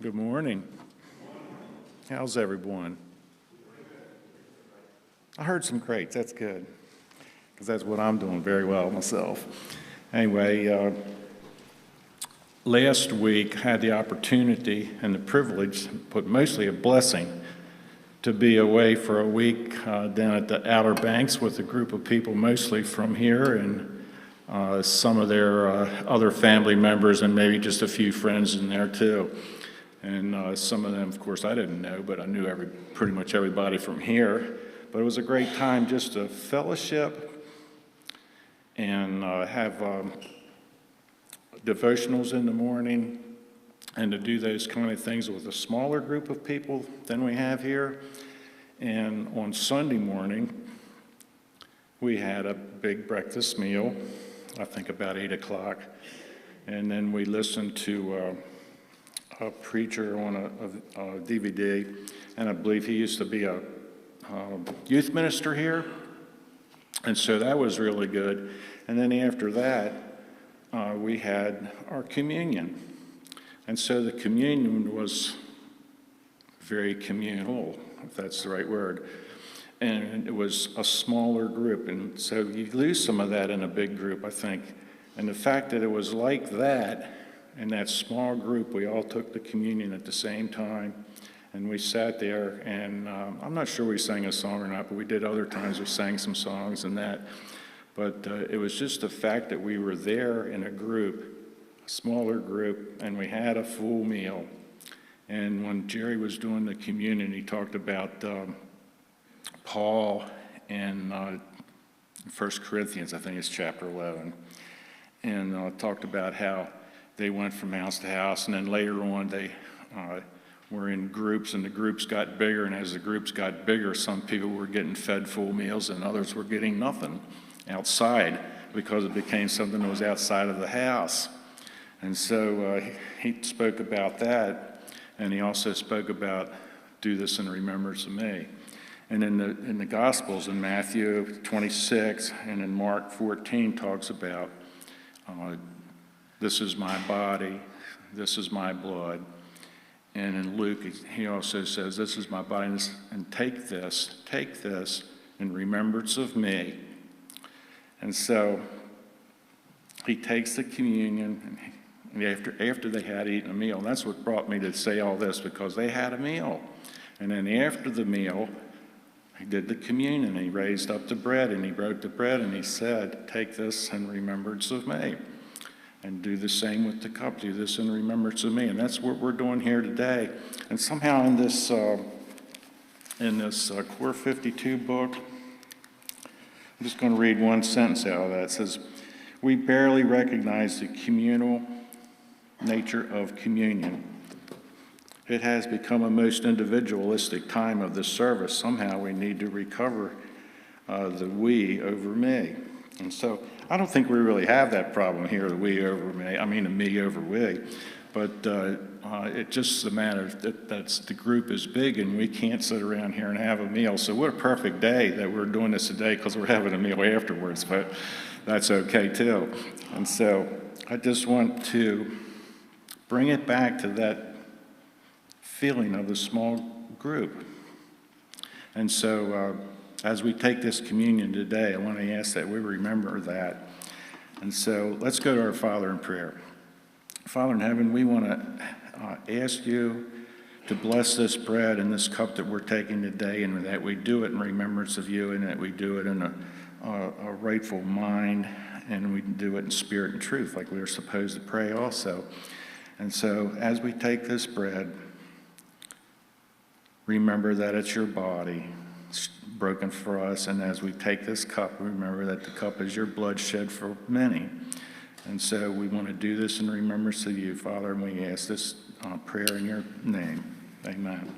Good morning. How's everyone? I heard some great. That's good, because that's what I'm doing very well myself. Anyway, last week I had the opportunity and the privilege, but mostly a blessing, to be away for a week down at the Outer Banks with a group of people mostly from here and some of their other family members and maybe just a few friends in there too. And some of them, of course, I didn't know, but I knew pretty much everybody from here. But it was a great time just to fellowship and have devotionals in the morning and to do those kind of things with a smaller group of people than we have here. And on Sunday morning, we had a big breakfast meal, I think about 8 o'clock. And then we listened to a preacher on a DVD, and I believe he used to be a youth minister here. And so that was really good. And then after that, we had our communion. And so the communion was very communal, if that's the right word. And it was a smaller group. And so you lose some of that in a big group, I think. And the fact that it was like that, in that small group, we all took the communion at the same time. And we sat there, and I'm not sure we sang a song or not, but we did other times. We sang some songs and that. But it was just the fact that we were there in a group, a smaller group, and we had a full meal. And when Jerry was doing the communion, he talked about Paul in 1 Corinthians, I think it's chapter 11, and talked about how they went from house to house, and then later on they were in groups, and the groups got bigger, and as the groups got bigger, some people were getting fed full meals and others were getting nothing outside because it became something that was outside of the house. And so he spoke about that, and he also spoke about do this in remembrance of me. And in the Gospels, in Matthew 26 and in Mark 14, talks about this is my body, this is my blood. And in Luke, he also says, this is my body, and take this in remembrance of me. And so he takes the communion, and after they had eaten a meal, and that's what brought me to say all this, because they had a meal. And then after the meal, he did the communion, and he raised up the bread, and he broke the bread, and he said, take this in remembrance of me. And do the same with the cup. Do this in remembrance of me. And that's what we're doing here today. And somehow in this Core 52 book, I'm just going to read one sentence out of that. It says, we barely recognize the communal nature of communion. It has become a most individualistic time of the service. Somehow we need to recover the we over me. And so I don't think we really have that problem here, the we over me, the me over we. But it's just the matter that the group is big and we can't sit around here and have a meal. So what a perfect day that we're doing this today, because we're having a meal afterwards, but that's okay too. And so I just want to bring it back to that feeling of the small group. And so as we take this communion today, I want to ask that we remember that. And so let's go to our Father in prayer. Father in heaven, we want to ask you to bless this bread and this cup that we're taking today, and that we do it in remembrance of you, and that we do it in a rightful mind, and we do it in spirit and truth, like we are supposed to pray also. And so as we take this bread, remember that it's your body broken for us, and as we take this cup, remember that the cup is your blood shed for many. And so we want to do this in remembrance of you, Father, and we ask this prayer in your name. Amen.